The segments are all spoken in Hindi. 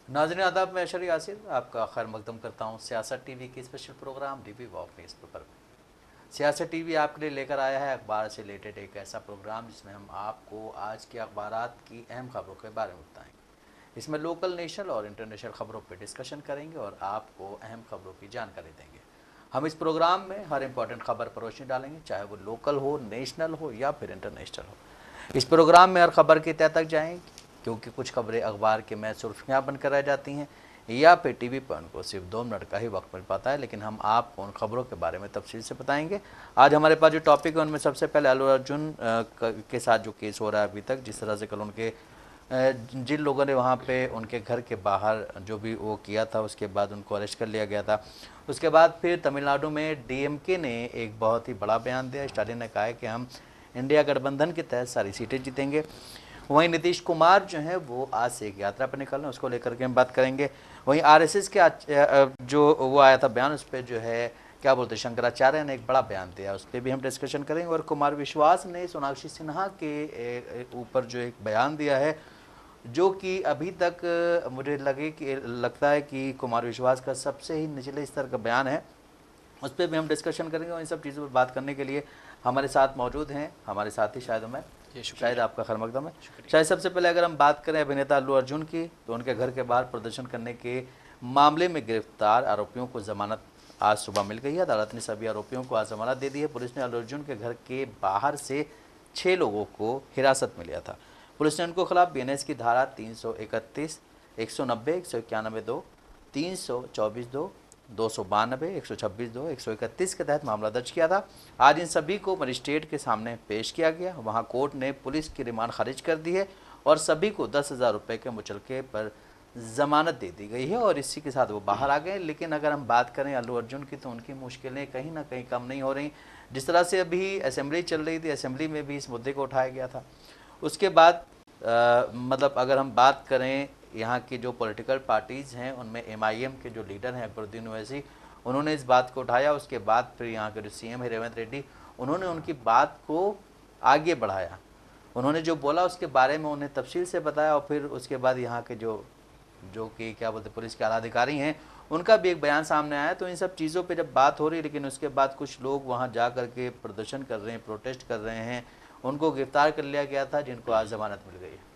नाज़रीन आदाब, मैं अशर यासिर आपका खैर मकदम करता हूँ सियासत टीवी के स्पेशल प्रोग्राम डीवी वॉक न्यूज़ पेपर में। सियासत टीवी आपके लिए लेकर आया है अखबार से रिलेटेड एक ऐसा प्रोग्राम जिसमें हम आपको आज के अखबारात की अहम खबरों के बारे में बताएंगे। इसमें लोकल, नेशनल और इंटरनेशनल खबरों पर डिस्कशन करेंगे और आपको अहम खबरों की जानकारी देंगे। हम इस प्रोग्राम में हर इंपॉर्टेंट खबर पर रोशनी डालेंगे, चाहे वो लोकल हो, नेशनल हो या फिर इंटरनेशनल हो। इस प्रोग्राम में हर खबर की तह तक जाएंगे, क्योंकि कुछ खबरें अखबार के में सुर्खियाँ बनकर रह जाती हैं या फिर टीवी पर उनको सिर्फ 2 मिनट का ही वक्त मिल पाता है, लेकिन हम आपको उन खबरों के बारे में तफसील से बताएंगे। आज हमारे पास जो टॉपिक है उनमें सबसे पहले अल्लू अर्जुन के साथ जो केस हो रहा है अभी तक, जिस तरह से कल उनके जिन लोगों ने वहाँ पे उनके घर के बाहर जो भी वो किया था, उसके बाद उनको अरेस्ट कर लिया गया था। उसके बाद फिर तमिलनाडु में डीएमके ने एक बहुत ही बड़ा बयान दिया। स्टालिन ने कहा है कि हम इंडिया गठबंधन के तहत सारी सीटें जीतेंगे। वहीं नीतीश कुमार जो हैं वो आज से एक यात्रा पर निकल रहे हैं, उसको लेकर के हम बात करेंगे। वहीं आरएसएस के जो वो आया था बयान, उस पर जो है क्या बोलते हैं, शंकराचार्य ने एक बड़ा बयान दिया, उस पर भी हम डिस्कशन करेंगे। और कुमार विश्वास ने सोनाक्षी सिन्हा के ऊपर जो एक बयान दिया है, जो कि अभी तक मुझे लगता है कि कुमार विश्वास का सबसे ही निचले स्तर का बयान है, उस पर भी हम डिस्कशन करेंगे। और इन सब चीज़ों पर बात करने के लिए हमारे साथ मौजूद हैं हमारे साथी शायद आपका खैर मकदम है। शायद सबसे पहले अगर हम बात करें अभिनेता अल्लू अर्जुन की, तो उनके घर के बाहर प्रदर्शन करने के मामले में गिरफ्तार आरोपियों को जमानत आज सुबह मिल गई है। अदालत ने सभी आरोपियों को आज जमानत दे दी है। पुलिस ने अल्लू अर्जुन के घर के बाहर से 6 लोगों को हिरासत में लिया था। पुलिस ने उनको खिलाफ बीएनएस की धारा 331, 190, 191(2), 324(2), 292, 126(2), 131 के तहत मामला दर्ज किया था। आज इन सभी को मजिस्ट्रेट के सामने पेश किया गया। वहां कोर्ट ने पुलिस की रिमांड खारिज कर दी है और सभी को 10,000 रुपये के मुचलके पर जमानत दे दी गई है और इसी के साथ वो बाहर आ गए। लेकिन अगर हम बात करें अल्लू अर्जुन की, तो उनकी मुश्किलें कहीं ना कहीं कम नहीं हो रही। जिस तरह से अभी असेंबली चल रही थी, असेंबली में भी इस मुद्दे को उठाया गया था। उसके बाद मतलब अगर हम बात करें यहाँ की जो पॉलिटिकल पार्टीज़ हैं, उनमें एमआईएम के जो लीडर हैं अकबरुद्दीन ओवैसी, उन्होंने इस बात को उठाया। उसके बाद फिर यहाँ के जो सीएम है रेवंत रेड्डी, उन्होंने उनकी बात को आगे बढ़ाया। उन्होंने जो बोला उसके बारे में उन्हें तफसील से बताया और फिर उसके बाद यहाँ के जो कि क्या बोलते पुलिस के आला अधिकारी हैं, उनका भी एक बयान सामने आया। तो इन सब चीज़ों पे जब बात हो रही, लेकिन उसके बाद कुछ लोग वहाँ जा कर के प्रदर्शन कर रहे हैं, प्रोटेस्ट कर रहे हैं, उनको गिरफ्तार कर लिया गया था, जिनको आज जमानत मिल गई है।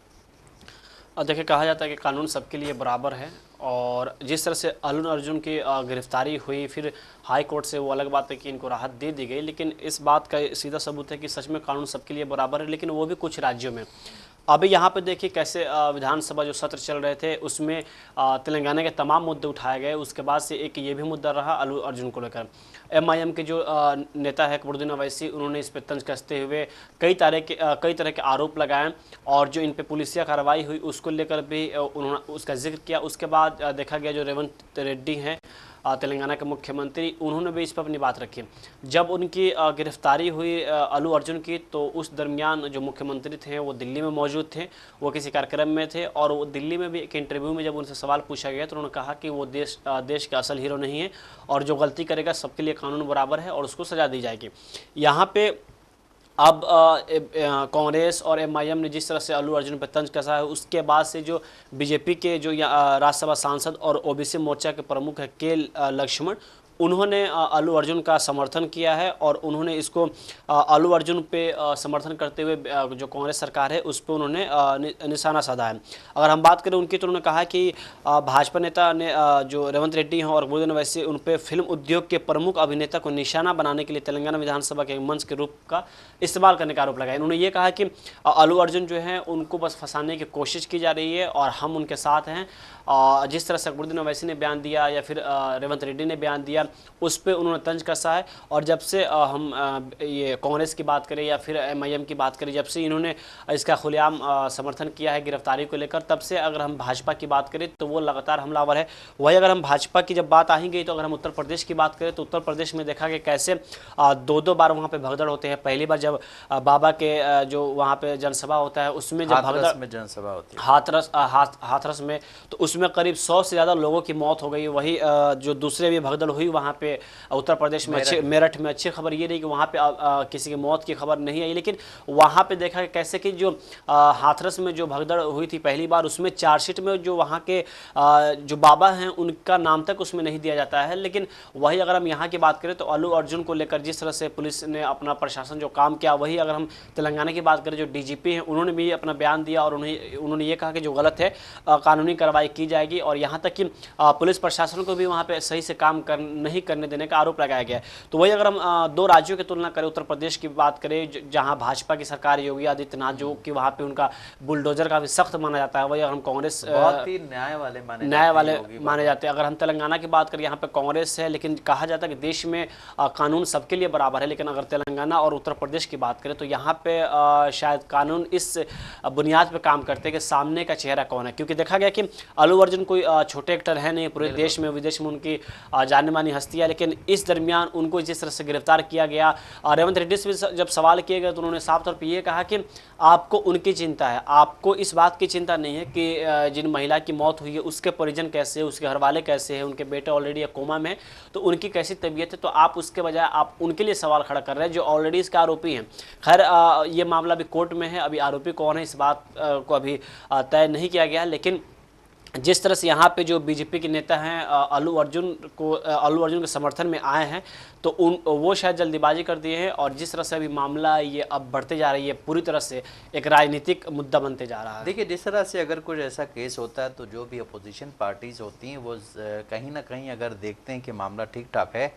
और देखिए, कहा जाता है कि कानून सबके लिए बराबर है, और जिस तरह से अल्लू अर्जुन की गिरफ्तारी हुई, फिर हाई कोर्ट से, वो अलग बात है कि इनको राहत दे दी गई, लेकिन इस बात का सीधा सबूत है कि सच में कानून सबके लिए बराबर है, लेकिन वो भी कुछ राज्यों में। अभी यहाँ पे देखिए कैसे विधानसभा जो सत्र चल रहे थे उसमें तेलंगाना के तमाम मुद्दे उठाए गए। उसके बाद से एक ये भी मुद्दा रहा अल्लू अर्जुन को लेकर। एमआईएम के जो नेता है अकबरुद्दीन ओवैसी, उन्होंने इस पर तंज कसते हुए कई तरह के आरोप लगाए, और जो इन पे पुलिसिया कार्रवाई हुई उसको लेकर भी उन्होंने उसका जिक्र किया। उसके बाद देखा गया जो रेवंत रेड्डी हैं तेलंगाना के मुख्यमंत्री, उन्होंने भी इस पर अपनी बात रखी। जब उनकी गिरफ्तारी हुई अल्लू अर्जुन की, तो उस दरमियान जो मुख्यमंत्री थे वो दिल्ली में मौजूद थे, वो किसी कार्यक्रम में थे, और वो दिल्ली में भी एक इंटरव्यू में जब उनसे सवाल पूछा गया तो उन्होंने कहा कि वो देश का असल हीरो नहीं है, और जो गलती करेगा सबके लिए कानून बराबर है और उसको सजा दी जाएगी। यहाँ पे अब कांग्रेस और एमआईएम ने जिस तरह से अल्लू अर्जुन पर तंज कसा है, उसके बाद से जो बीजेपी के जो राज्यसभा सांसद और ओबीसी मोर्चा के प्रमुख है के लक्ष्मण, उन्होंने अल्लू अर्जुन का समर्थन किया है, और उन्होंने इसको अल्लू अर्जुन पे समर्थन करते हुए जो कांग्रेस सरकार है उस पर उन्होंने निशाना साधा है। अगर हम बात करें उनकी, तो उन्होंने कहा कि भाजपा नेता ने जो रेवंत रेड्डी हैं और अकबरुद्दीन ओवैसी, उन पर फिल्म उद्योग के प्रमुख अभिनेता को निशाना बनाने के लिए तेलंगाना विधानसभा के मंच के रूप का इस्तेमाल करने का आरोप लगाया। उन्होंने ये कहा कि अल्लू अर्जुन जो है उनको बस फंसाने की कोशिश की जा रही है और हम उनके साथ हैं। जिस तरह से अकबरुद्दीन ओवैसी ने बयान दिया या फिर रेवंत रेड्डी ने बयान दिया, उस पर उन्होंने तंज कसा है। और जब से हम ये कांग्रेस की बात करें या फिर एमआईएम की बात करें, जब से इन्होंने इसका खुलेआम समर्थन किया है गिरफ्तारी को लेकर, तब से अगर हम भाजपा की बात करें तो वो लगातार हमलावर है। वही अगर हम भाजपा की जब बात आ ही गई, तो अगर हम उत्तर प्रदेश की बात करें तो उत्तर प्रदेश में देखा कि कैसे 2-2 बार वहाँ पे भगदड़ होते हैं। पहली बार जब बाबा के जो वहाँ पे जनसभा होता है, उसमें जब भगदड़ में जनसभा होती है हाथरस में, तो उसमें करीब 100 से ज़्यादा लोगों की मौत हो गई। वही जो दूसरे भी भगदड़ हुई वहाँ पे उत्तर प्रदेश में अच्छी, मेरठ में अच्छी खबर ये रही कि वहाँ पे किसी की मौत की खबर नहीं आई, लेकिन वहाँ पे देखा कैसे कि जो हाथरस में जो भगदड़ हुई थी पहली बार, उसमें चार्जशीट में जो वहाँ के जो बाबा हैं उनका नाम तक उसमें नहीं दिया जाता है। लेकिन वही अगर हम यहाँ की बात करें तो अल्लू अर्जुन को लेकर जिस तरह से पुलिस ने अपना प्रशासन जो काम किया, वही अगर हम तेलंगाना की बात करें जो डीजीपी हैं उन्होंने भी अपना बयान दिया और उन्होंने ये कहा कि जो गलत है कानूनी कार्रवाई की जाएगी, और यहाँ तक कि पुलिस प्रशासन को भी वहाँ पे सही से काम नहीं करने देने का आरोप लगाया गया है। तो वही अगर हम दो राज्यों की तुलना करें, उत्तर प्रदेश की बात करें जहाँ भाजपा की सरकार योगी आदित्यनाथ जो कि वहाँ पे उनका बुलडोजर काफी सख्त माना जाता है, वही अगर हम कांग्रेस बहुत ही न्याय वाले माने जाते हैं। अगर हम तेलंगाना की बात करें यहाँ पे कांग्रेस है, लेकिन कहा जाता है कि देश में कानून सबके लिए बराबर है। लेकिन अगर तेलंगाना और उत्तर प्रदेश की बात करें तो यहाँ पे शायद कानून इस बुनियाद पे काम करते हैं कि सामने का चेहरा कौन है, क्योंकि देखा गया कि अल्लू अर्जुन कोई छोटे एक्टर है नहीं, पूरे देश में विदेश में उनकी जानी मानी हस्ती है। लेकिन इस दरमियान उनको जिस तरह से गिरफ्तार किया गया, रेवंत रेड्डी से जब सवाल किए गए तो उन्होंने साफ तौर पर यह कहा कि आपको उनकी चिंता है, आपको इस बात की चिंता नहीं है कि जिन महिला की मौत हुई है उसके परिजन कैसे, उसके घरवाले कैसे हैं, उनके बेटे ऑलरेडी कोमा में है तो उनकी कैसी तबीयत है, तो आप उसके बजाय आप उनके लिए सवाल खड़ा कर रहे हैं जो ऑलरेडी इसके आरोपी हैं। खैर ये मामला अभी कोर्ट में है, अभी आरोपी कौन है इस बात को अभी तय नहीं किया गया। लेकिन जिस तरह से यहाँ पे जो बीजेपी के नेता हैं अल्लू अर्जुन के समर्थन में आए हैं तो वो शायद जल्दीबाजी कर दिए हैं, और जिस तरह से अभी मामला ये अब बढ़ते जा रही है पूरी तरह से एक राजनीतिक मुद्दा बनते जा रहा है। देखिए, जिस तरह से अगर कुछ ऐसा केस होता है तो जो भी अपोजिशन पार्टीज होती हैं वो कहीं ना कहीं अगर देखते हैं कि मामला ठीक ठाक है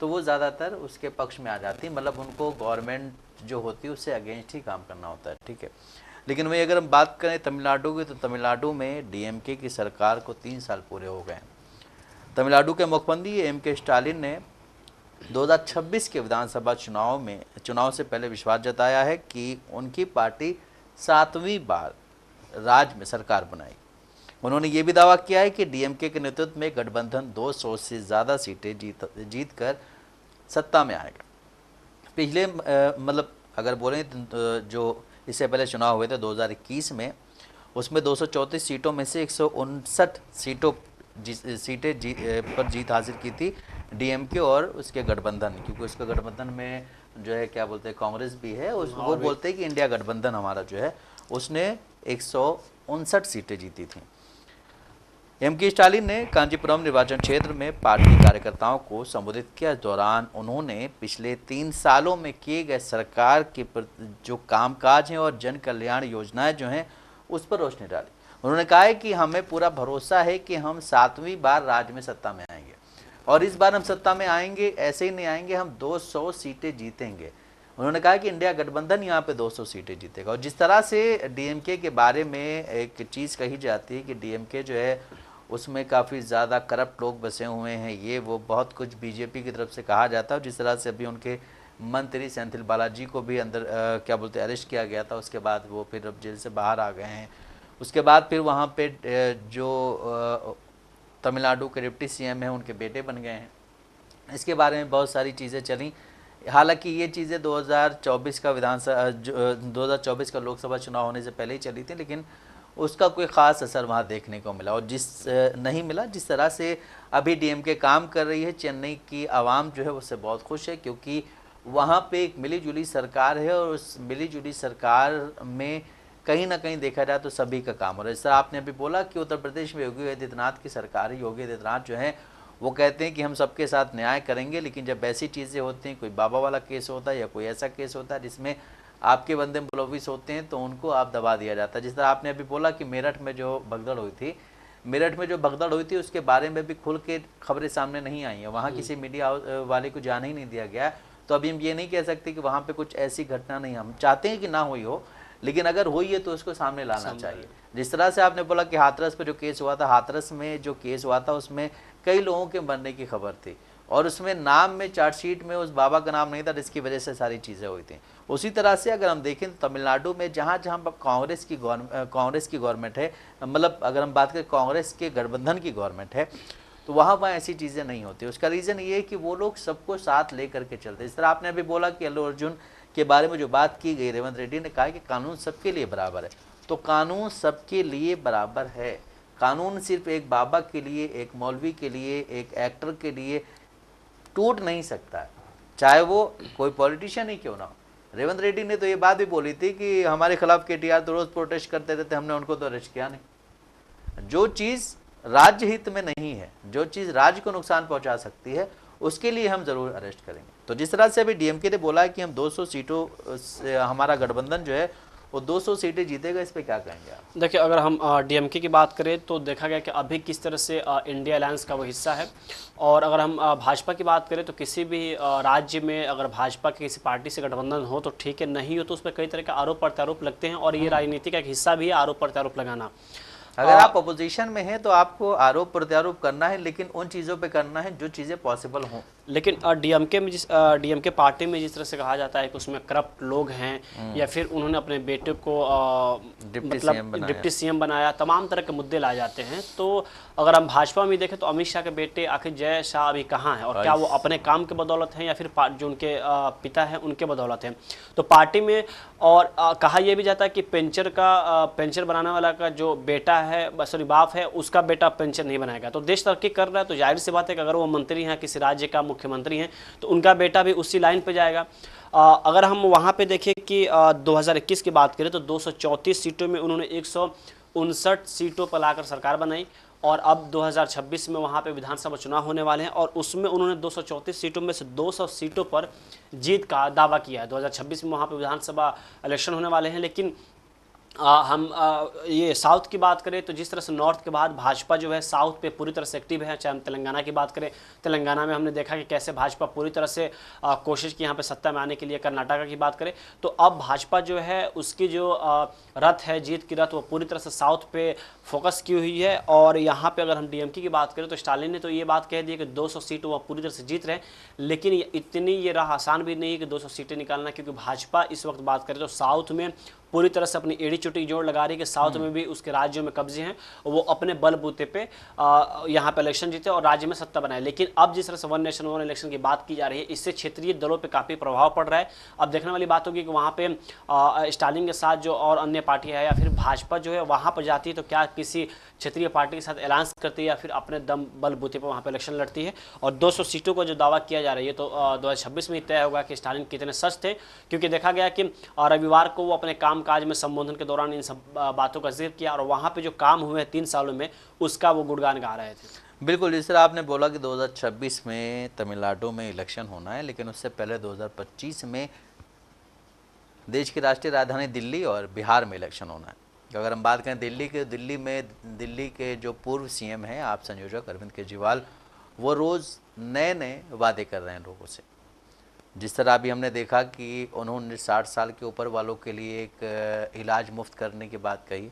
तो वो ज़्यादातर उसके पक्ष में आ जाती है, मतलब उनको गवर्नमेंट जो होती है उससे अगेंस्ट ही काम करना होता है, ठीक है। लेकिन वही अगर हम बात करें तमिलनाडु की तो तमिलनाडु में डीएमके की सरकार को 3 साल पूरे हो गए हैं। तमिलनाडु के मुख्यमंत्री एमके स्टालिन ने 2026 के विधानसभा चुनाव से पहले विश्वास जताया है कि उनकी पार्टी 7वीं बार राज्य में सरकार बनाएगी। उन्होंने ये भी दावा किया है कि डीएमके के नेतृत्व में गठबंधन 200 से ज़्यादा सीटें जीत कर सत्ता में आएगा। पिछले मतलब अगर बोलें तो जो इससे पहले चुनाव हुए थे 2021 में, उसमें 234 सीटों में से 159 सीटें पर जीत हासिल की थी डीएमके और उसके गठबंधन, क्योंकि उसके गठबंधन में जो है क्या बोलते हैं कांग्रेस भी है, वो बोलते हैं कि इंडिया गठबंधन हमारा जो है उसने 159 सीटें जीती थी। एमके स्टालिन ने कांचीपुरम निर्वाचन क्षेत्र में पार्टी कार्यकर्ताओं को संबोधित किया। इस दौरान उन्होंने पिछले 3 सालों में किए गए सरकार के जो कामकाज हैं और जन कल्याण योजनाएं जो हैं उस पर रोशनी डाली। उन्होंने कहा है कि हमें पूरा भरोसा है कि हम 7वीं बार राज्य में सत्ता में आएंगे, और इस बार हम सत्ता में आएंगे, ऐसे ही नहीं आएंगे, हम 200 सीटें जीतेंगे। उन्होंने कहा कि इंडिया गठबंधन यहाँ पे 200 सीटें जीतेगा। और जिस तरह से डीएमके के बारे में एक चीज़ कही जाती है कि डीएमके जो है उसमें काफ़ी ज़्यादा करप्ट लोग बसे हुए हैं, ये वो बहुत कुछ बीजेपी की तरफ से कहा जाता है। जिस तरह से अभी उनके मंत्री सेंथिल बालाजी को भी अंदर क्या बोलते हैं अरेस्ट किया गया था, उसके बाद वो फिर अब जेल से बाहर आ गए हैं। उसके बाद फिर वहाँ पे जो तमिलनाडु के डिप्टी सीएम हैं उनके बेटे बन गए हैं। इसके बारे में बहुत सारी चीज़ें चली। हालांकि ये चीज़ें 2024 का लोकसभा चुनाव होने से पहले ही चली थी, लेकिन उसका कोई ख़ास असर वहाँ देखने को मिला और नहीं मिला। जिस तरह से अभी डीएमके काम कर रही है, चेन्नई की आवाम जो है उससे बहुत खुश है, क्योंकि वहाँ पे एक मिलीजुली सरकार है और उस मिलीजुली सरकार में कहीं ना कहीं देखा जाए तो सभी का काम हो रहा है। जैसा आपने अभी बोला कि उत्तर प्रदेश में योगी आदित्यनाथ की सरकार है, योगी आदित्यनाथ जो है वो कहते हैं कि हम सबके साथ न्याय करेंगे, लेकिन जब ऐसी चीज़ें होती हैं, कोई बाबा वाला केस होता है या कोई ऐसा केस होता है जिसमें आपके बंदे मुलविस होते हैं, तो उनको आप दबा दिया जाता है। जिस तरह आपने अभी बोला कि मेरठ में जो भगदड़ हुई थी उसके बारे में भी खुल के खबरें सामने नहीं आई हैं, वहाँ किसी मीडिया वाले को जाने ही नहीं दिया गया। तो अभी हम ये नहीं कह सकते कि वहाँ पे कुछ ऐसी घटना नहीं, हम चाहते हैं कि ना हुई हो, लेकिन अगर हुई है तो उसको सामने लाना चाहिए। जिस तरह से आपने बोला कि हाथरस पे जो केस हुआ था, हाथरस में जो केस हुआ था उसमें कई लोगों के मरने की खबर थी और उसमें नाम में चार्जशीट में उस बाबा का नाम नहीं था, जिसकी वजह से सारी चीज़ें हुई थी। उसी तरह से अगर हम देखें तो तमिलनाडु में जहाँ कांग्रेस की गवर्नमेंट है, मतलब अगर हम बात करें कांग्रेस के गठबंधन की गवर्नमेंट है, तो वहाँ ऐसी चीज़ें नहीं होती। उसका रीज़न ये है कि वो लोग सबको साथ ले करके चलते। इस तरह आपने अभी बोला कि अल्लू अर्जुन के बारे में जो बात की गई, रेवंत रेड्डी ने कहा कि कानून सबके लिए बराबर है, तो कानून सबके लिए बराबर है। कानून सिर्फ एक बाबा के लिए, एक मौलवी के लिए, एक एक्टर के लिए टूट नहीं सकता है, चाहे वो कोई पॉलिटिशियन ही क्यों ना हो। रेवंत रेड्डी ने तो ये बात भी बोली थी कि हमारे खिलाफ केटीआर तो रोज प्रोटेस्ट करते रहते, हमने उनको तो अरेस्ट किया नहीं। जो चीज़ राज्य हित में नहीं है, जो चीज़ राज्य को नुकसान पहुंचा सकती है, उसके लिए हम जरूर अरेस्ट करेंगे। तो जिस तरह से अभी डीएमके ने बोला है कि हम 200 सीटों से हमारा गठबंधन जो है वो 200 सीटें जीतेगा, इस पे क्या कहेंगे आप? देखिए, अगर हम डीएमके की बात करें तो देखा गया कि अभी किस तरह से इंडिया अलायंस का वो हिस्सा है, और अगर हम भाजपा की बात करें तो किसी भी राज्य में अगर भाजपा की किसी पार्टी से गठबंधन हो तो ठीक है, नहीं हो तो उस पर कई तरह के आरोप प्रत्यारोप लगते हैं, और ये राजनीति का एक हिस्सा भी है आरोप प्रत्यारोप लगाना। अगर आप अपोजिशन में हैं तो आपको आरोप प्रत्यारोप करना है, लेकिन उन चीज़ों पे करना है जो चीज़ें पॉसिबल हों। लेकिन डीएमके में डीएमके पार्टी में जिस तरह से कहा जाता है कि उसमें करप्ट लोग हैं, या फिर उन्होंने अपने बेटे को डिप्टी सीएम बनाया, तमाम तरह के मुद्दे लाए जाते हैं। तो अगर हम भाजपा में देखें तो अमित शाह के बेटे आखिर जय शाह अभी कहाँ हैं, और क्या वो अपने काम के बदौलत हैं या फिर जो उनके पिता हैं उनके बदौलत हैं। तो पार्टी में और कहा यह भी जाता है कि पेंशन बनाने वाला का जो बेटा है, सॉरी बाप है, उसका बेटा पेंशन नहीं बनाएगा। तो देश तरक्की कर रहा है तो जाहिर सी बात है कि अगर वो मंत्री हैं, किसी राज्य का मुख्यमंत्री हैं, तो उनका बेटा भी उसी लाइन पे जाएगा। अगर हम वहाँ पे देखें कि 2021 की बात करें तो 234 सीटों में उन्होंने 159 सीटों पर लाकर सरकार बनाई, और अब 2026 में वहाँ पे विधानसभा चुनाव होने वाले हैं, और उसमें उन्होंने 234 सीटों में से 200 सीटों पर जीत का दावा किया है। 2026 में वहाँ पे विधानसभा इलेक्शन होने वाले हैं। लेकिन हम ये साउथ की बात करें तो जिस तरह से नॉर्थ के बाद भाजपा जो है साउथ पे पूरी तरह से एक्टिव है। चाहे हम तेलंगाना की बात करें, तेलंगाना में हमने देखा कि कैसे भाजपा पूरी तरह से कोशिश की यहाँ पे सत्ता में आने के लिए। कर्नाटका की बात करें तो अब भाजपा जो है उसकी जो रथ है, जीत की रथ, वो पूरी तरह से साउथ पे फोकस की हुई है। और यहाँ पे अगर हम डीएमके की बात करें तो स्टालिन ने तो ये बात कह दी कि 200 सीट वो पूरी तरह से जीत रहे हैं, लेकिन इतनी ये राह आसान भी नहीं है कि 200 सीटें निकालना, क्योंकि भाजपा इस वक्त बात करें तो साउथ में पूरी तरह से अपनी एड़ी चुटी जोड़ लगा रही है कि साउथ में भी उसके राज्यों में कब्जे हैं, वो अपने बलबूते पे यहाँ पे इलेक्शन जीते और राज्य में सत्ता बनाए। लेकिन अब जिस तरह से वन नेशन वन इलेक्शन की बात की जा रही है, इससे क्षेत्रीय दलों पे काफ़ी प्रभाव पड़ रहा है। अब देखने वाली बात होगी कि वहाँ पे स्टालिन के साथ जो और अन्य पार्टियाँ हैं या फिर भाजपा जो है वहाँ पर जाती है तो क्या किसी क्षेत्रीय पार्टी के साथ अलायंस करती है या फिर अपने दम बलबूते पर वहाँ पर इलेक्शन लड़ती है। और 200 सीटों का जो दावा किया जा रहा है तो 2026 में तय होगा कि स्टालिन कितने सच थे, क्योंकि देखा गया कि रविवार को वो अपने कामकाज में संबोधन के दौरान इन सब बातों का जिक्र किया, और वहाँ पे जो काम हुए हैं 3 सालों में उसका वो गुणगान गा रहे थे। बिल्कुल, जिस तरह आपने बोला कि 2026 में तमिलनाडु में इलेक्शन होना है, लेकिन उससे पहले 2025 में देश की राष्ट्रीय राजधानी दिल्ली और बिहार में इलेक्शन होना है। अगर हम बात करें दिल्ली के जो पूर्व सीएम हैं आप संयोजक अरविंद केजरीवाल, वो रोज़ नए नए वादे कर रहे हैं लोगों से। जिस तरह अभी हमने देखा कि उन्होंने 60 साल के ऊपर वालों के लिए एक इलाज मुफ्त करने की बात कही,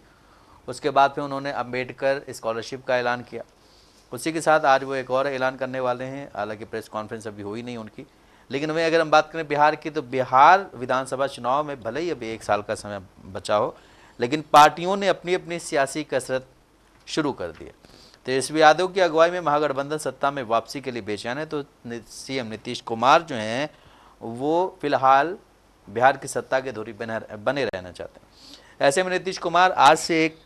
उसके बाद फिर उन्होंने अम्बेडकर स्कॉलरशिप का ऐलान किया। उसी के साथ आज वो एक और ऐलान करने वाले हैं, हालांकि प्रेस कॉन्फ्रेंस अभी हुई नहीं उनकी। लेकिन वहीं अगर हम बात करें बिहार की, तो बिहार विधानसभा चुनाव में भले ही अभी 1 साल का समय बचा हो, लेकिन पार्टियों ने अपनी अपनी सियासी कसरत शुरू कर दी है। तेजस्वी यादव की अगुवाई में महागठबंधन सत्ता में वापसी के लिए बेचैन है, तो सीएम नीतीश कुमार जो हैं वो फिलहाल बिहार की सत्ता के धुरी बने रहना चाहते हैं। ऐसे में नीतीश कुमार आज से एक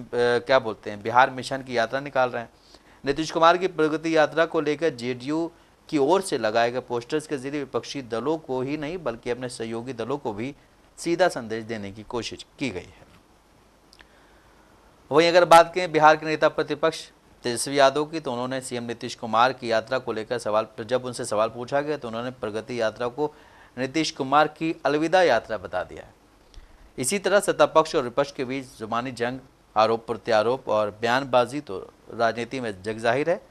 क्या बोलते हैं बिहार मिशन की यात्रा निकाल रहे हैं। नीतीश कुमार की प्रगति यात्रा को लेकर जेडीयू की ओर से लगाए गए पोस्टर्स के जरिए विपक्षी दलों को ही नहीं बल्कि अपने सहयोगी दलों को भी सीधा संदेश देने की कोशिश की गई है। वहीं अगर बात करें बिहार के नेता प्रतिपक्ष तेजस्वी यादव की, तो उन्होंने सीएम नीतीश कुमार की यात्रा को लेकर जब उनसे सवाल पूछा गया तो उन्होंने प्रगति यात्रा को नीतीश कुमार की अलविदा यात्रा बता दिया है। इसी तरह सत्ता पक्ष और विपक्ष के बीच जुबानी जंग, आरोप प्रत्यारोप और बयानबाजी तो राजनीति में जगजाहिर है।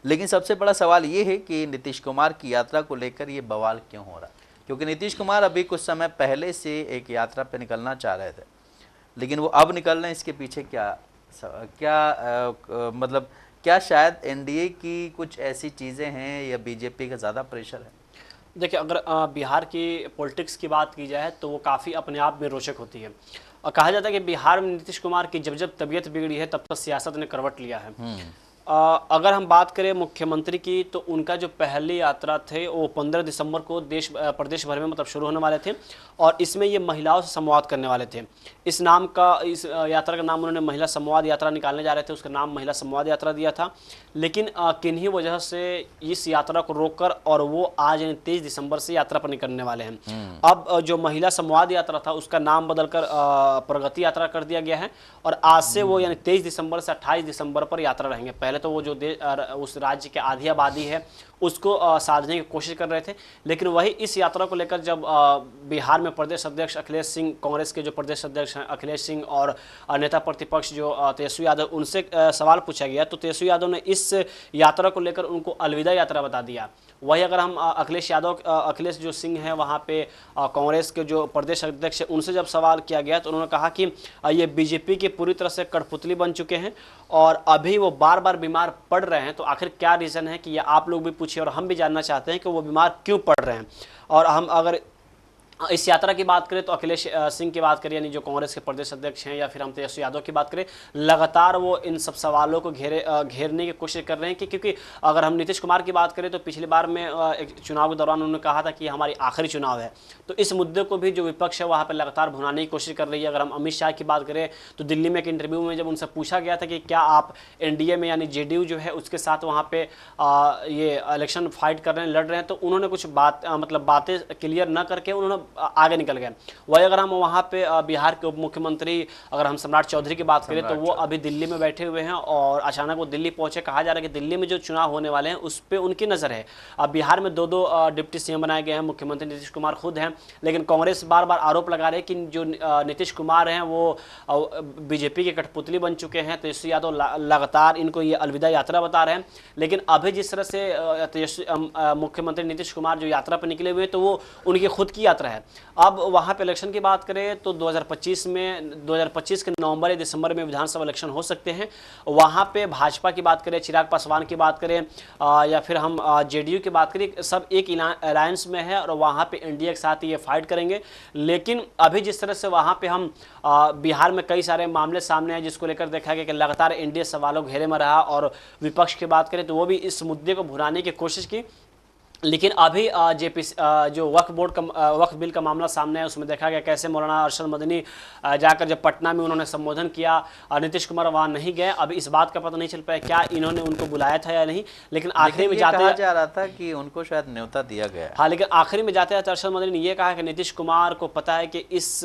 लेकिन सबसे बड़ा सवाल ये है कि नीतीश कुमार की यात्रा को लेकर ये बवाल क्यों हो रहा है, क्योंकि नीतीश कुमार अभी कुछ समय पहले से एक यात्रा पर निकलना चाह रहे थे, लेकिन वो अब निकल रहे हैं। इसके पीछे मतलब क्या शायद एनडीए की कुछ ऐसी चीज़ें हैं या बीजेपी का ज़्यादा प्रेशर है? देखिए, अगर बिहार की पॉलिटिक्स की बात की जाए तो वो काफ़ी अपने आप में रोचक होती है। और कहा जाता है कि बिहार में नीतीश कुमार की जब जब तबीयत बिगड़ी है तब तक सियासत ने करवट लिया है। अगर हम बात करें मुख्यमंत्री की, तो उनका जो पहली यात्रा थे वो 15 दिसंबर को प्रदेश भर में मतलब शुरू होने वाले थे, और इसमें ये महिलाओं से संवाद करने वाले थे। इस यात्रा का नाम उन्होंने महिला संवाद यात्रा निकालने जा रहे थे, उसका नाम महिला संवाद यात्रा दिया था। लेकिन किन्हीं वजह से इस यात्रा को रोककर और वो आज 23 दिसंबर से यात्रा पर निकलने वाले हैं। अब जो महिला संवाद यात्रा था उसका नाम बदलकर प्रगति यात्रा कर दिया गया है, और आज से वो 23 दिसंबर से 28 दिसंबर पर यात्रा रहेंगे। पहले तो वो जो उस राज्य के आधी आबादी है उसको साधने की कोशिश कर रहे थे, लेकिन वही इस यात्रा को लेकर जब बिहार में प्रदेश अध्यक्ष अखिलेश सिंह, कांग्रेस के जो प्रदेश अध्यक्ष हैं अखिलेश सिंह, और नेता प्रतिपक्ष जो तेजस्वी यादव, उनसे सवाल पूछा गया तो तेजस्वी यादव ने इस यात्रा को लेकर उनको अलविदा यात्रा बता दिया। वही अगर हम अखिलेश जो सिंह हैं वहाँ पे कांग्रेस के जो प्रदेश अध्यक्ष हैं उनसे जब सवाल किया गया तो उन्होंने कहा कि ये बीजेपी के पूरी तरह से कठपुतली बन चुके हैं और अभी वो बार बार बीमार पड़ रहे हैं। तो आखिर क्या रीज़न है कि ये आप लोग भी पूछिए और हम भी जानना चाहते हैं कि वो बीमार क्यों पड़ रहे हैं। और हम अगर इस यात्रा की बात करें तो अखिलेश सिंह की बात करें, यानी जो कांग्रेस के प्रदेश अध्यक्ष हैं, या फिर हम तेजस्वी यादव की बात करें, लगातार वो इन सब सवालों को घेरने की कोशिश कर रहे हैं क्योंकि अगर हम नीतीश कुमार की बात करें तो पिछली बार में एक चुनाव के दौरान उन्होंने कहा था कि हमारी आखिरी चुनाव है। तो इस मुद्दे को भी जो विपक्ष है वहाँ पर लगातार भुनाने की कोशिश कर रही है। अगर हम अमित शाह की बात करें तो दिल्ली में एक इंटरव्यू में जब उनसे पूछा गया था कि क्या आप एनडीए में यानी जेडीयू जो है उसके साथ वहाँ पे ये इलेक्शन फाइट कर रहे हैं, लड़ रहे हैं, तो उन्होंने कुछ बातें क्लियर न करके उन्होंने आगे निकल गए। वही अगर हम वहाँ पे बिहार के उप मुख्यमंत्री अगर हम सम्राट चौधरी की बात करें तो वो अभी दिल्ली में बैठे हुए हैं और अचानक वो दिल्ली पहुंचे। कहा जा रहा है कि दिल्ली में जो चुनाव होने वाले हैं उस पर उनकी नज़र है। अब बिहार में दो डिप्टी सीएम बनाए गए हैं, मुख्यमंत्री नीतीश कुमार खुद हैं, लेकिन कांग्रेस बार बार आरोप लगा रहे हैं कि जो नीतीश कुमार हैं वो बीजेपी के कठपुतली बन चुके हैं। तेजस्वी यादव लगातार इनको ये अलविदा यात्रा बता रहे हैं। लेकिन अभी जिस तरह से मुख्यमंत्री नीतीश कुमार जो यात्रा पर निकले हुए हैं तो वो उनकी खुद की यात्रा है। अब वहाँ पे इलेक्शन की बात करें तो 2025 के नवंबर या दिसंबर में विधानसभा इलेक्शन हो सकते हैं। वहाँ पे भाजपा की बात करें, चिराग पासवान की बात करें, या फिर हम जेडीयू की बात करें, सब एक अलायंस में है और वहाँ पे एनडीए के साथ ये फाइट करेंगे। लेकिन अभी जिस तरह से वहाँ पे हम बिहार में कई सारे मामले सामने हैं जिसको लेकर देखा गया कि लगातार एनडीए सवालों घेरे में रहा, और विपक्ष की बात करें तो वो भी इस मुद्दे को भुनाने की कोशिश की। लेकिन अभी जो वक्फ बिल का मामला सामने है उसमें देखा गया कैसे मौलाना अरशद मदनी जाकर जब पटना में उन्होंने संबोधन किया, नीतीश कुमार वहाँ नहीं गए। अभी इस बात का पता नहीं चल पाया क्या इन्होंने उनको बुलाया था या नहीं, लेकिन आखिरी में कहा जा रहा था कि उनको शायद न्योता दिया गया। हाँ, लेकिन आखिरी में जाते जाते अरशद मदनी ने यह कहा कि नीतीश कुमार को पता है कि इस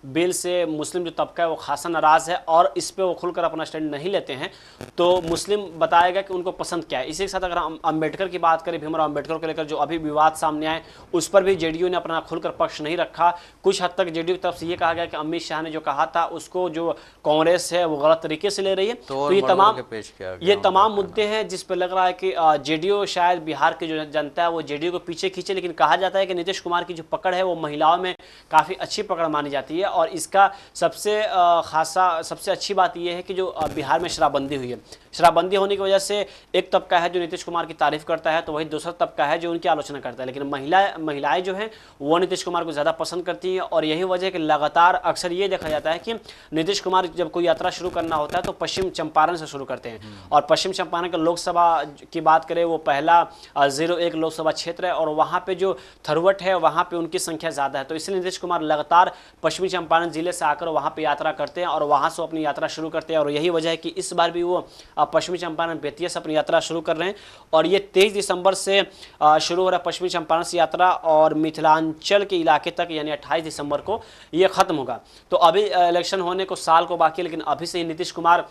बिल से मुस्लिम जो तबका है वो खासा नाराज़ है और इस पर वो खुलकर अपना स्टैंड नहीं लेते हैं, तो मुस्लिम बताएगा कि उनको पसंद क्या है। इसी के साथ अगर हम अम्बेडकर की बात करें, भीमराव अम्बेडकर को लेकर जो अभी विवाद सामने आए उस पर भी जेडीयू ने अपना खुलकर पक्ष नहीं रखा। कुछ हद तक जेडीयू की तरफ से ये कहा गया कि अमित शाह ने जो कहा था उसको जो कांग्रेस है वो गलत तरीके से ले रही है। तो ये तमाम मुद्दे हैं जिस पर लग रहा है कि जेडीयू शायद बिहार की जो जनता है वो जेडीयू को पीछे खींचे। लेकिन कहा जाता है कि नीतीश कुमार की जो पकड़ है वो महिलाओं में काफ़ी अच्छी पकड़ मानी जाती है, और इसका सबसे अच्छी बात यह है कि जो बिहार में शराबबंदी हुई है, शराबबंदी होने की वजह से एक तबका है जो नीतीश कुमार की तारीफ करता है, तो वही दूसरा तबका है जो उनकी आलोचना करता है। लेकिन महिलाएं जो हैं वो नीतीश कुमार को ज़्यादा पसंद करती हैं, और यही वजह है कि लगातार अक्सर ये देखा जाता है कि नीतीश कुमार जब कोई यात्रा शुरू करना होता है तो पश्चिम चंपारण से शुरू करते हैं। और पश्चिम चंपारण के लोकसभा की बात करें वो पहला 01 लोकसभा क्षेत्र है, और वहाँ पर जो थरवट है वहाँ पर उनकी संख्या ज़्यादा है। तो इसलिए नीतीश कुमार लगातार पश्चिमी चंपारण जिले से आकर वहाँ पर यात्रा करते हैं और वहाँ से अपनी यात्रा शुरू करते हैं। और यही वजह है कि इस बार भी वो पश्चिमी चंपारण बेतिया से अपनी यात्रा शुरू कर रहे हैं, और ये 23 दिसंबर से शुरू हो रहा है पश्चिमी चंपारण से यात्रा, और मिथिलांचल के इलाके तक यानी 28 दिसंबर को ये खत्म होगा। तो अभी इलेक्शन होने को साल को बाकी है, लेकिन अभी से ही नीतीश कुमार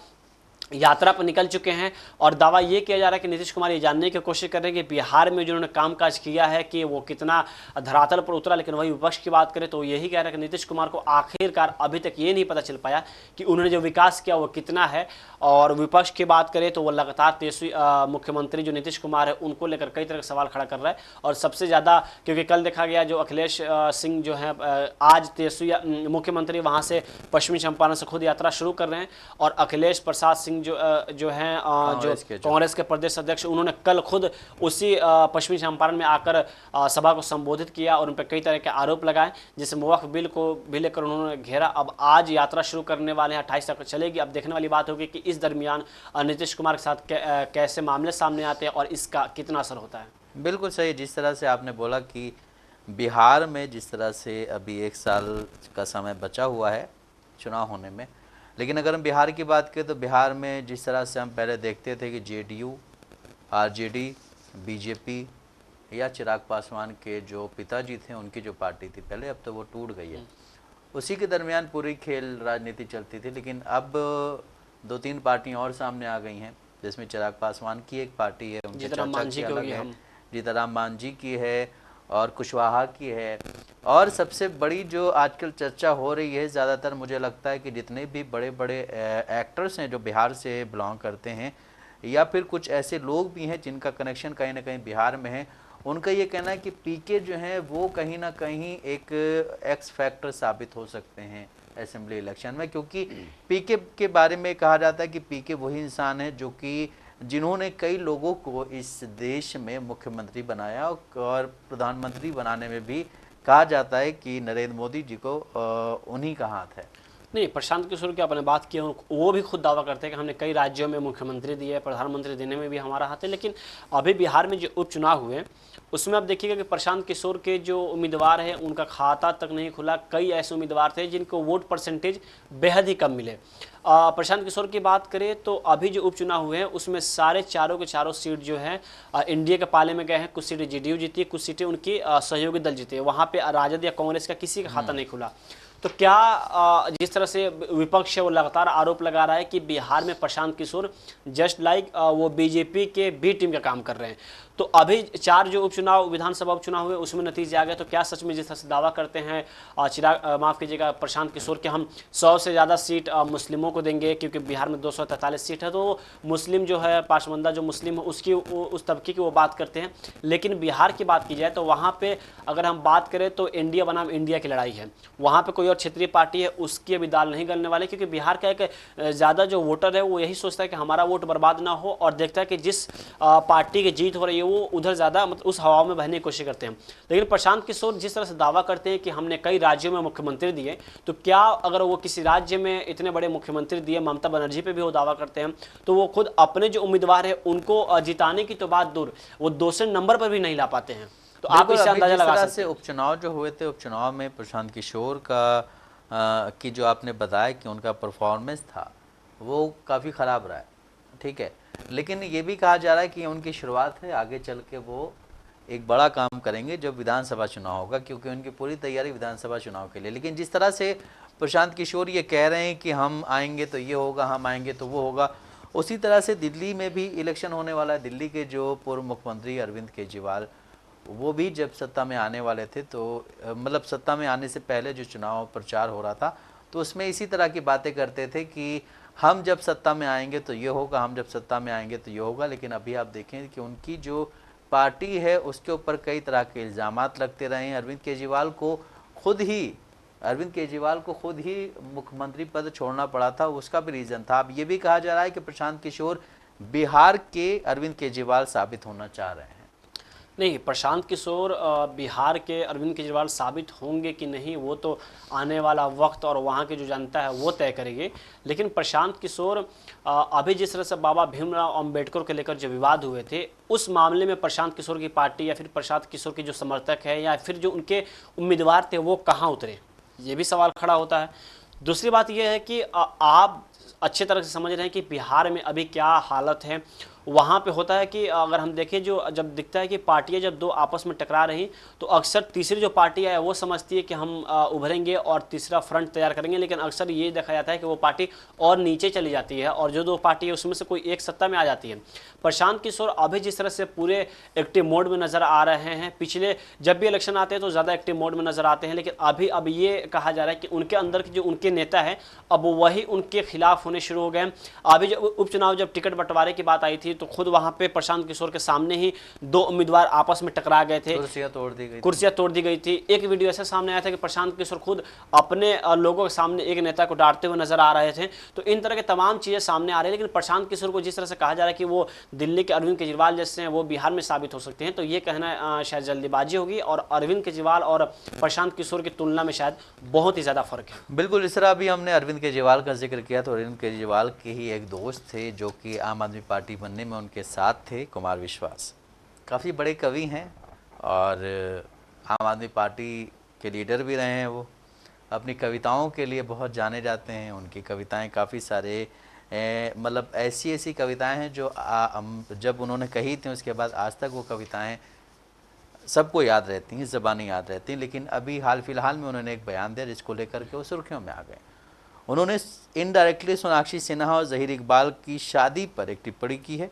यात्रा पर निकल चुके हैं। और दावा ये किया जा रहा है कि नीतीश कुमार ये जानने की कोशिश कर रहे हैं कि बिहार में जो उन्होंने कामकाज किया है कि वो कितना धरातल पर उतरा। लेकिन वही विपक्ष की बात करें तो यही कह रहा है कि नीतीश कुमार को आखिरकार अभी तक ये नहीं पता चल पाया कि उन्होंने जो विकास किया वो कितना है। और विपक्ष की बात करें तो वो लगातार तेजस्वी मुख्यमंत्री जो नीतीश कुमार है उनको लेकर कई तरह के सवाल खड़ा कर रहा है। और सबसे ज़्यादा क्योंकि कल देखा गया जो अखिलेश सिंह जो है आज तेजस्वी मुख्यमंत्री वहाँ से पश्चिमी चंपारण से खुद यात्रा शुरू कर रहे हैं, और अखिलेश प्रसाद सिंह सिंह जो हैं जो जो कांग्रेस के प्रदेश अध्यक्ष, उन्होंने कल खुद उसी पश्चिमी चंपारण में आकर सभा को संबोधित किया और उन पर कई तरह के आरोप लगाए, जिस वक्फ बिल को भी लेकर उन्होंने घेरा। अब आज यात्रा शुरू करने वाले हैं, 28 तक चलेगी। अब देखने वाली बात होगी कि इस दरमियान नीतीश कुमार के साथ कैसे मामले सामने आते हैं और इसका कितना असर होता है। बिल्कुल सही, जिस तरह से आपने बोला कि बिहार में जिस तरह से अभी 1 साल का समय बचा हुआ है चुनाव होने में, लेकिन अगर हम बिहार की बात करें तो बिहार में जिस तरह से हम पहले देखते थे कि जेडीयू, आरजेडी, बीजेपी या चिराग पासवान के जो पिताजी थे उनकी जो पार्टी थी पहले, अब तो वो टूट गई है। उसी के दरमियान पूरी खेल राजनीति चलती थी, लेकिन अब 2-3 पार्टियां और सामने आ गई हैं, जिसमें चिराग पासवान की एक पार्टी है, उनके चाचा की अलग है, जीतनराम मांझी की है और कुशवाहा की है। और सबसे बड़ी जो आजकल चर्चा हो रही है ज़्यादातर, मुझे लगता है कि जितने भी बड़े बड़े एक्टर्स हैं जो बिहार से बिलोंग करते हैं या फिर कुछ ऐसे लोग भी हैं जिनका कनेक्शन कहीं ना कहीं बिहार में है, उनका ये कहना है कि पीके जो हैं वो कहीं ना कहीं एक एक्स फैक्टर साबित हो सकते हैं असेंबली इलेक्शन में, क्योंकि पीके के बारे में कहा जाता है कि पीके वही इंसान है जो कि जिन्होंने कई लोगों को इस देश में मुख्यमंत्री बनाया और प्रधानमंत्री बनाने में भी कहा जाता है कि नरेंद्र मोदी जी को उन्हीं का हाथ है। नहीं, प्रशांत किशोर की आपने बात की, वो भी खुद दावा करते हैं कि हमने कई राज्यों में मुख्यमंत्री दिए, प्रधानमंत्री देने में भी हमारा हाथ है। लेकिन अभी बिहार में जो उपचुनाव हुए उसमें आप देखिएगा कि प्रशांत किशोर के जो उम्मीदवार हैं उनका खाता तक नहीं खुला। कई ऐसे उम्मीदवार थे जिनको वोट परसेंटेज बेहद ही कम मिले। प्रशांत किशोर की बात करें तो अभी जो उपचुनाव हुए हैं उसमें सारे चारों के चारों सीट जो है एनडीए के पाले में गए हैं। कुछ सीटें जेडीयू जीती, कुछ सीटें उनकी सहयोगी दल जीते। वहाँ पे राजद या कांग्रेस का किसी का खाता नहीं खुला। तो क्या जिस तरह से विपक्ष है वो लगातार आरोप लगा रहा है कि बिहार में प्रशांत किशोर जस्ट लाइक वो बीजेपी के बी टीम का काम कर रहे हैं। तो अभी 4 जो उपचुनाव विधानसभा उपचुनाव हुए उसमें नतीजे आ गए। तो क्या सच में जिस तरह से दावा करते हैं चिराग माफ़ कीजिएगा प्रशांत किशोर कि हम 100 से ज़्यादा सीट मुस्लिमों को देंगे, क्योंकि बिहार में 243 सीट है, तो मुस्लिम जो है पासमंदा जो मुस्लिम है उसकी उस तबके की वो बात करते हैं। लेकिन बिहार की बात की जाए तो वहाँ पर अगर हम बात करें तो इंडिया बनाम इंडिया की लड़ाई है। वहाँ पर कोई और क्षेत्रीय पार्टी है उसकी अभी दाल नहीं गलने वाले, क्योंकि बिहार का एक ज़्यादा जो वोटर है वो यही सोचता है कि हमारा वोट बर्बाद ना हो और देखता है कि जिस पार्टी की जीत हो रही है वो उधर ज़्यादा मतलब उस हवा में बहने की कोशिश करते हैं। लेकिन प्रशांत किशोर जिस तरह से दावा करते हैं कि हमने कई राज्यों में मुख्यमंत्री दिए, तो क्या अगर वो किसी राज्य में इतने बड़े मुख्यमंत्री दिए, ममता बनर्जी पे भी वो दावा करते हैं, तो वो खुद अपने जो उम्मीदवार है उनको जिताने की तो बात दूर, वो 200 नंबर पर भी नहीं ला पाते हैं। तो आप इससे अंदाजा लगा सकते हैं। से उपचुनाव जो हुए थे, उपचुनाव में प्रशांत किशोर का कि जो आपने बताया कि उनका परफॉर्मेंस था वो काफ़ी ख़राब रहा है, ठीक है। लेकिन ये भी कहा जा रहा है कि उनकी शुरुआत है, आगे चल के वो एक बड़ा काम करेंगे जब विधानसभा चुनाव होगा, क्योंकि उनकी पूरी तैयारी विधानसभा चुनाव के लिए। लेकिन जिस तरह से प्रशांत किशोर ये कह रहे हैं कि हम आएंगे तो ये होगा, हम आएंगे तो वो होगा, उसी तरह से दिल्ली में भी इलेक्शन होने वाला है। दिल्ली के जो पूर्व मुख्यमंत्री अरविंद केजरीवाल, वो भी जब सत्ता में आने वाले थे तो मतलब सत्ता में आने से पहले जो चुनाव प्रचार हो रहा था तो उसमें इसी तरह की बातें करते थे कि हम जब सत्ता में आएंगे तो ये होगा, हम जब सत्ता में आएंगे तो ये होगा। लेकिन अभी आप देखें कि उनकी जो पार्टी है उसके ऊपर कई तरह के इल्ज़ामात लगते रहे हैं। अरविंद केजरीवाल को खुद ही मुख्यमंत्री पद छोड़ना पड़ा था, उसका भी रीज़न था। अब ये भी कहा जा रहा है कि प्रशांत किशोर बिहार के अरविंद केजरीवाल साबित होना चाह रहे हैं। नहीं, प्रशांत किशोर बिहार के अरविंद केजरीवाल साबित होंगे कि नहीं वो तो आने वाला वक्त और वहाँ की जो जनता है वो तय करेगी। लेकिन प्रशांत किशोर अभी जिस तरह से बाबा भीमराव अंबेडकर को लेकर जो विवाद हुए थे उस मामले में प्रशांत किशोर की पार्टी या फिर प्रशांत किशोर के जो समर्थक है या फिर जो उनके उम्मीदवार थे वो कहाँ उतरे, ये भी सवाल खड़ा होता है। दूसरी बात यह है कि आप अच्छे तरह से समझ रहे हैं कि बिहार में अभी क्या हालत है। वहाँ पे होता है कि अगर हम देखें जो जब दिखता है कि पार्टियाँ जब दो आपस में टकरा रही तो अक्सर तीसरी जो पार्टी है वो समझती है कि हम उभरेंगे और तीसरा फ्रंट तैयार करेंगे। लेकिन अक्सर ये देखा जाता है कि वो पार्टी और नीचे चली जाती है और जो दो पार्टी है उसमें से कोई एक सत्ता में आ जाती है। प्रशांत किशोर अभी जिस तरह से पूरे एक्टिव मोड में नज़र आ रहे हैं, पिछले जब भी इलेक्शन आते हैं तो ज़्यादा एक्टिव मोड में नज़र आते हैं, लेकिन अभी अब ये कहा जा रहा है कि उनके अंदर के जो उनके नेता है अब वही उनके खिलाफ होने शुरू हो गए। अभी जब उपचुनाव जब टिकट बंटवारे की बात आई थी थी तो खुद वहाँ पे प्रशांत किशोर के सामने ही 2 उम्मीदवार आपस में टकरा गए थे, कुर्सियां तोड़ दी गई थी। एक वीडियो ऐसा सामने आया था कि प्रशांत किशोर खुद अपने लोगों के सामने एक नेता को डांटते हुए नजर आ रहे थे। तो इन तरह के तमाम चीज़ें सामने आ रही है, लेकिन प्रशांत किशोर को जिस तरह से कहा जा रहा है कि वो दिल्ली के अरविंद केजरीवाल जैसे हैं, वो बिहार में साबित हो सकते हैं, तो ये कहना शायद जल्दीबाजी होगी और अरविंद केजरीवाल और प्रशांत किशोर की तुलना में शायद बहुत ही ज़्यादा फर्क है। बिल्कुल, इस तरह अभी हमने अरविंद केजरीवाल का जिक्र किया तो अरविंद केजरीवाल के ही एक दोस्त थे जो कि आम आदमी पार्टी बनने में उनके साथ थे, कुमार विश्वास। काफ़ी बड़े कवि हैं और आम आदमी पार्टी के लीडर भी रहे हैं। वो अपनी कविताओं के लिए बहुत जाने जाते हैं। उनकी कविताएं काफ़ी सारे मतलब ऐसी ऐसी कविताएं हैं जो जब उन्होंने कही थी उसके बाद आज तक वो कविताएं सबको याद रहती हैं, ज़बानी याद रहती हैं। लेकिन अभी हाल फिलहाल में उन्होंने एक बयान दिया जिसको लेकर के वो सुर्खियों में आ गए। उन्होंने इनडायरेक्टली सोनाक्षी सिन्हा और ज़हीर इकबाल की शादी पर एक टिप्पणी की है।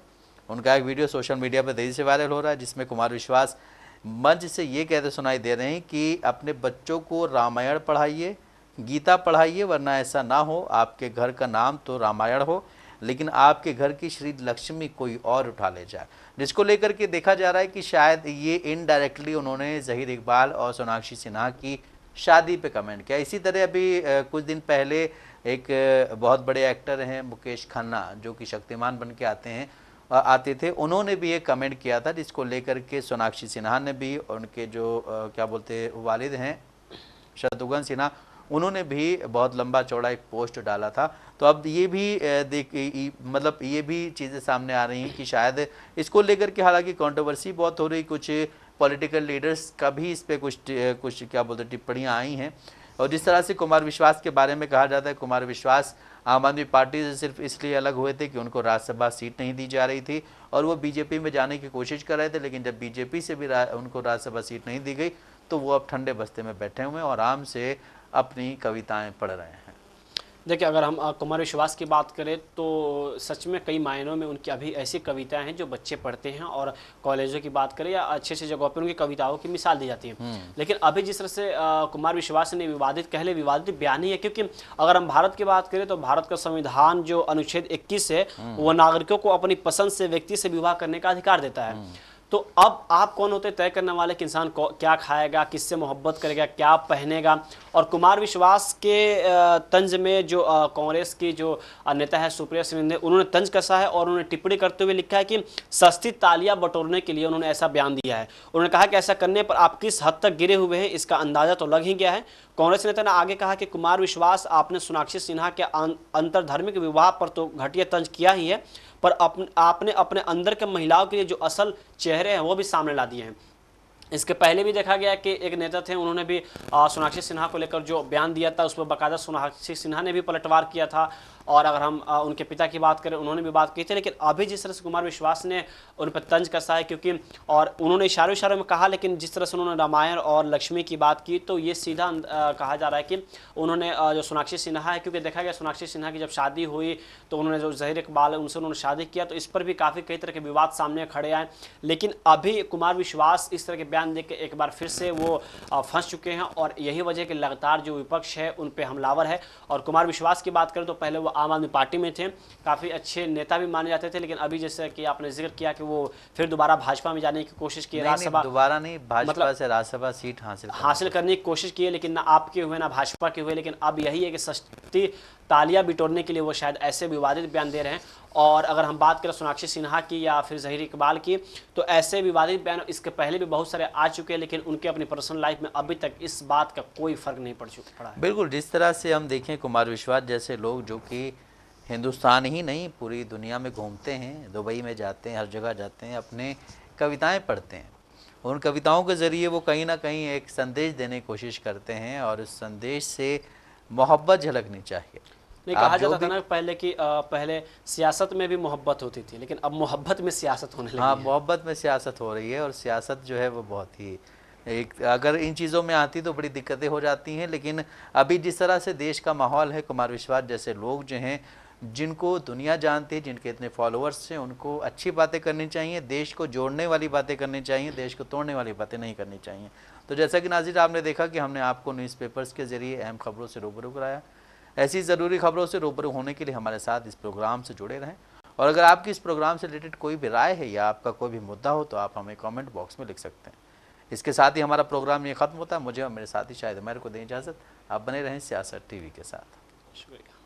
उनका एक वीडियो सोशल मीडिया पर तेज़ी से वायरल हो रहा है जिसमें कुमार विश्वास मंच से ये कहते सुनाई दे रहे हैं कि अपने बच्चों को रामायण पढ़ाइए, गीता पढ़ाइए, वरना ऐसा ना हो आपके घर का नाम तो रामायण हो लेकिन आपके घर की श्री लक्ष्मी कोई और उठा ले जाए। जिसको लेकर के देखा जा रहा है कि शायद ये इनडायरेक्टली उन्होंने ज़हीर इकबाल और सोनाक्षी सिन्हा की शादी पे कमेंट किया। इसी तरह अभी कुछ दिन पहले एक बहुत बड़े एक्टर हैं मुकेश खन्ना जो कि शक्तिमान बन के आते थे, उन्होंने भी एक कमेंट किया था जिसको लेकर के सोनाक्षी सिन्हा ने भी, उनके जो क्या बोलते वालिद हैं शत्रुघ्न सिन्हा, उन्होंने भी बहुत लंबा चौड़ा एक पोस्ट डाला था। तो अब ये भी मतलब ये भी चीज़ें सामने आ रही हैं कि शायद इसको लेकर के हालांकि कंट्रोवर्सी बहुत हो रही, कुछ पॉलिटिकल लीडर्स का भी इस पर कुछ क्या बोलते टिप्पणियाँ आई हैं। और जिस तरह से कुमार विश्वास के बारे में कहा जाता है, कुमार विश्वास आम आदमी पार्टी से सिर्फ इसलिए अलग हुए थे कि उनको राज्यसभा सीट नहीं दी जा रही थी और वो बीजेपी में जाने की कोशिश कर रहे थे, लेकिन जब बीजेपी से भी उनको राज्यसभा सीट नहीं दी गई तो वो अब ठंडे बस्ते में बैठे हुए हैं और आराम से अपनी कविताएं पढ़ रहे हैं। देखिए, अगर हम कुमार विश्वास की बात करें तो सच में कई मायनों में उनकी अभी ऐसी कविताएं हैं जो बच्चे पढ़ते हैं, और कॉलेजों की बात करें या अच्छे अच्छे जगहों पर उनकी कविताओं की मिसाल दी जाती है। लेकिन अभी जिस तरह से कुमार विश्वास ने विवादित बयान ही है, क्योंकि अगर हम भारत की बात करें तो भारत का संविधान जो अनुच्छेद 21 है वो नागरिकों को अपनी पसंद से व्यक्ति से विवाह करने का अधिकार देता है। तो अब आप कौन होते तय करने वाले कि इंसान क्या खाएगा, किससे मोहब्बत करेगा, क्या पहनेगा। और कुमार विश्वास के तंज में जो कांग्रेस की जो नेता है सुप्रिया सुले, उन्होंने तंज कसा है और उन्होंने टिप्पणी करते हुए लिखा है कि सस्ती तालियां बटोरने के लिए उन्होंने ऐसा बयान दिया है। उन्होंने कहा कि ऐसा करने पर आप किस हद तक गिरे हुए हैं इसका अंदाजा तो लग ही गया है। कांग्रेस नेता ने आगे कहा कि कुमार विश्वास, आपने सोनाक्षी सिन्हा के अंतरधार्मिक विवाह पर तो घटिया तंज किया ही है, पर आपने अपने अंदर के महिलाओं के लिए जो असल चेहरे हैं वो भी सामने ला दिए हैं। इसके पहले भी देखा गया कि एक नेता थे, उन्होंने भी सोनाक्षी सिन्हा को लेकर जो बयान दिया था उस पर बाकायदा सोनाक्षी सिन्हा ने भी पलटवार किया था। और अगर हम उनके पिता की बात करें, उन्होंने भी बात की थी। लेकिन अभी जिस तरह से कुमार विश्वास ने उन पर तंज कसा है, क्योंकि और उन्होंने इशारों में कहा, लेकिन जिस तरह से उन्होंने रामायण और लक्ष्मी की बात की तो ये सीधा कहा जा रहा है कि उन्होंने जो सोनाक्षी सिन्हा है, क्योंकि देखा गया सोनाक्षी सिन्हा की जब शादी हुई तो उन्होंने जो ज़हीर इकबाल है उनसे उन्होंने शादी किया, तो इस पर भी काफ़ी कई तरह के विवाद सामने खड़े आए। लेकिन अभी कुमार विश्वास इस तरह के बयान देकर एक बार फिर से वो फंस चुके हैं और यही वजह कि लगातार जो विपक्ष है उन पर हमलावर है। और कुमार विश्वास की बात करें तो पहले वो आम आदमी पार्टी में थे, काफ़ी अच्छे नेता भी माने जाते थे, लेकिन अभी जैसे कि आपने जिक्र किया कि वो फिर दोबारा भाजपा में जाने की कोशिश की, राज्यसभा दोबारा नहीं, भाजपा से राज्यसभा सीट हासिल करने की कोशिश की है, लेकिन ना आपके हुए ना भाजपा के हुए। लेकिन अब यही है कि सस्ती तालियां बिटोरने के लिए वो शायद ऐसे विवादित बयान दे रहे हैं। और अगर हम बात करें सोनाक्षी सिन्हा की या फिर ज़हीर इकबाल की, तो ऐसे विवादित बयान इसके पहले भी बहुत सारे आ चुके हैं, लेकिन उनके अपनी पर्सनल लाइफ में अभी तक इस बात का कोई फर्क नहीं पड़ा है। बिल्कुल, जिस तरह से हम देखें कुमार विश्वास जैसे लोग जो कि हिंदुस्तान ही नहीं पूरी दुनिया में घूमते हैं, दुबई में जाते हैं, हर जगह जाते हैं, अपने कविताएं पढ़ते हैं, उन कविताओं के ज़रिए वो कहीं ना कहीं एक संदेश देने की कोशिश करते हैं और उस संदेश से मोहब्बत झलकनी चाहिए। नहीं, कहा जाता था ना पहले कि पहले सियासत में भी मोहब्बत होती थी, लेकिन अब मोहब्बत में सियासत होने लगी। हाँ, मोहब्बत में सियासत हो रही है और सियासत जो है वो बहुत ही अगर इन चीज़ों में आती तो बड़ी दिक्कतें हो जाती हैं। लेकिन अभी जिस तरह से देश का माहौल है, कुमार विश्वास जैसे लोग जो हैं जिनको दुनिया जानती है, जिनके इतने फॉलोअर्स हैं, उनको अच्छी बातें करनी चाहिए, देश को जोड़ने वाली बातें करनी चाहिए, देश को तोड़ने वाली बातें नहीं करनी चाहिए। तो जैसा कि नाज़रीन आपने देखा कि हमने आपको न्यूज़पेपर्स के ज़रिए अहम खबरों से रूबरू कराया। ऐसी ज़रूरी खबरों से रूबरू होने के लिए हमारे साथ इस प्रोग्राम से जुड़े रहें और अगर आपकी इस प्रोग्राम से रिलेटेड कोई भी राय है या आपका कोई भी मुद्दा हो तो आप हमें कमेंट बॉक्स में लिख सकते हैं। इसके साथ ही हमारा प्रोग्राम ये ख़त्म होता है। मुझे और मेरे साथी शायद उमर को दें इजाज़त। आप बने रहें सियासत टीवी के साथ। शुक्रिया।